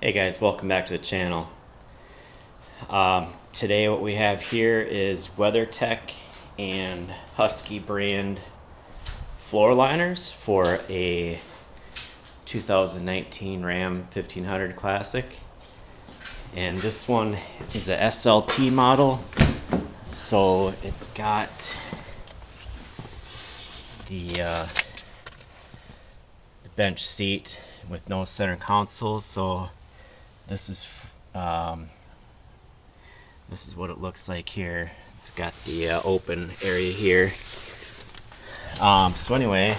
Hey guys, welcome back to the channel. Today what we have here is Weathertech and Husky brand floor liners for a 2019 Ram 1500 Classic. And this one is a SLT model, so it's got the bench seat with no center console. So this is what it looks like here. It's got the open area here. So anyway,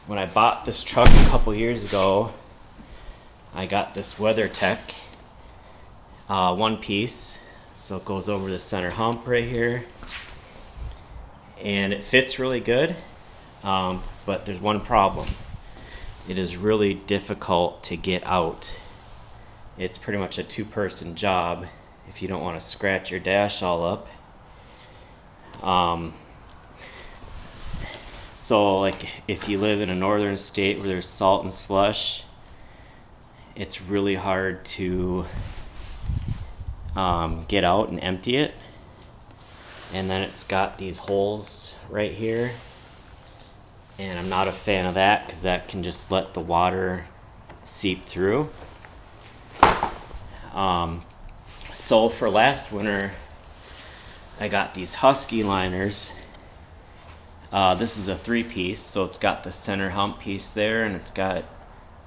when I bought this truck a couple years ago, I got this WeatherTech one piece, so it goes over the center hump right here, and it fits really good, but there's one problem. It is really difficult to get out. It's pretty much a two-person job if you don't want to scratch your dash all up. So like if you live in a northern state where there's salt and slush, it's really hard to get out and empty it. And then it's got these holes right here, and I'm not a fan of that because that can just let the water seep through. So for last winter, I got these Husky liners. This is a three-piece, so it's got the center hump piece there, and it's got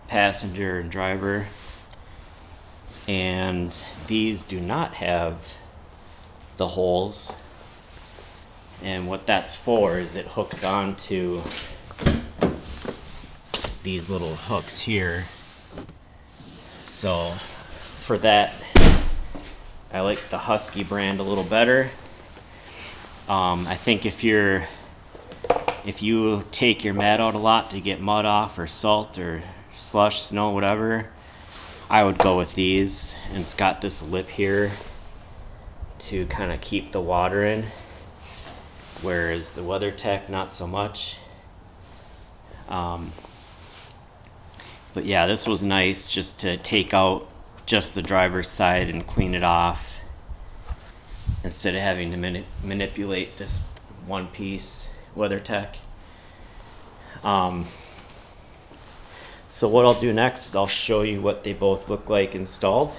passenger and driver. And these do not have the holes. And what that's for is it hooks onto these little hooks here. So for that, I like the Husky brand a little better. I think if you take your mat out a lot to get mud off, or salt or slush, snow, whatever, I would go with these. And it's got this lip here to kind of keep the water in, whereas the WeatherTech not so much. But yeah, this was nice just to take out just the driver's side and clean it off instead of having to manipulate this one piece WeatherTech. So what I'll do next is I'll show you what they both look like installed.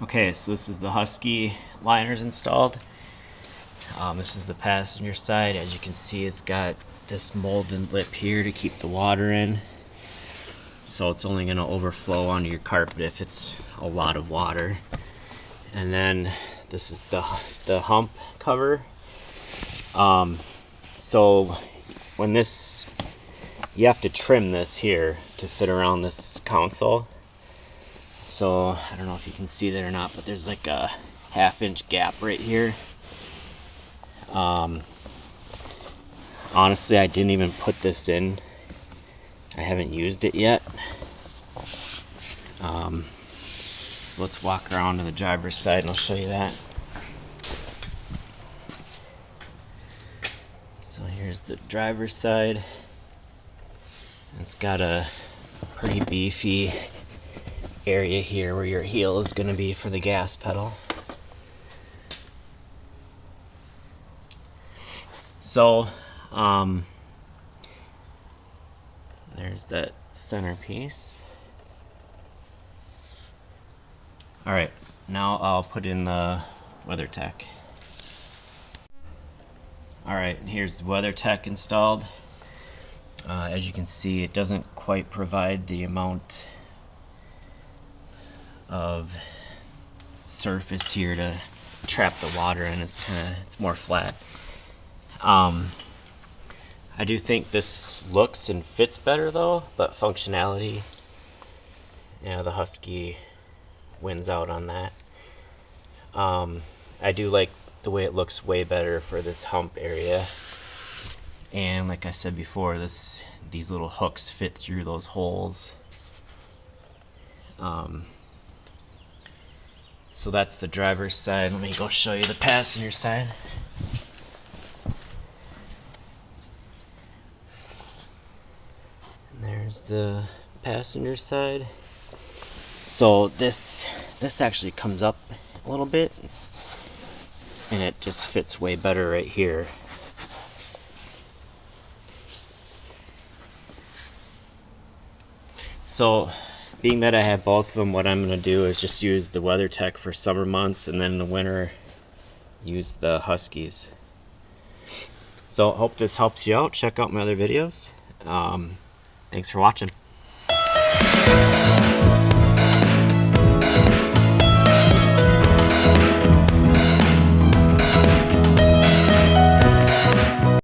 Okay, so this is the Husky liners installed. This is the passenger side. As you can see, it's got this molded lip here to keep the water in, so it's only going to overflow onto your carpet if it's a lot of water. And then this is the hump cover. So when this, you have to trim this here to fit around this console. So I don't know if you can see that or not, but there's like a 1/2-inch gap right here. Honestly, I didn't even put this in. I haven't used it yet. So let's walk around to the driver's side and I'll show you that. So here's the driver's side. It's got a pretty beefy area here where your heel is going to be for the gas pedal. So there's that centerpiece. Alright, now I'll put in the WeatherTech. Alright, here's the WeatherTech installed. As you can see, it doesn't quite provide the amount of surface here to trap the water in. It's more flat. I do think this looks and fits better though, but functionality, yeah, the Husky wins out on that. I do like the way it looks way better for this hump area. And like I said before, these little hooks fit through those holes. So that's the driver's side. Let me go show you the passenger side. Here's the passenger side. So this actually comes up a little bit, and it just fits way better right here. So being that I have both of them, what I'm going to do is just use the Weathertech for summer months, and then in the winter use the Huskies. So hope this helps you out. Check out my other videos. Thanks for watching.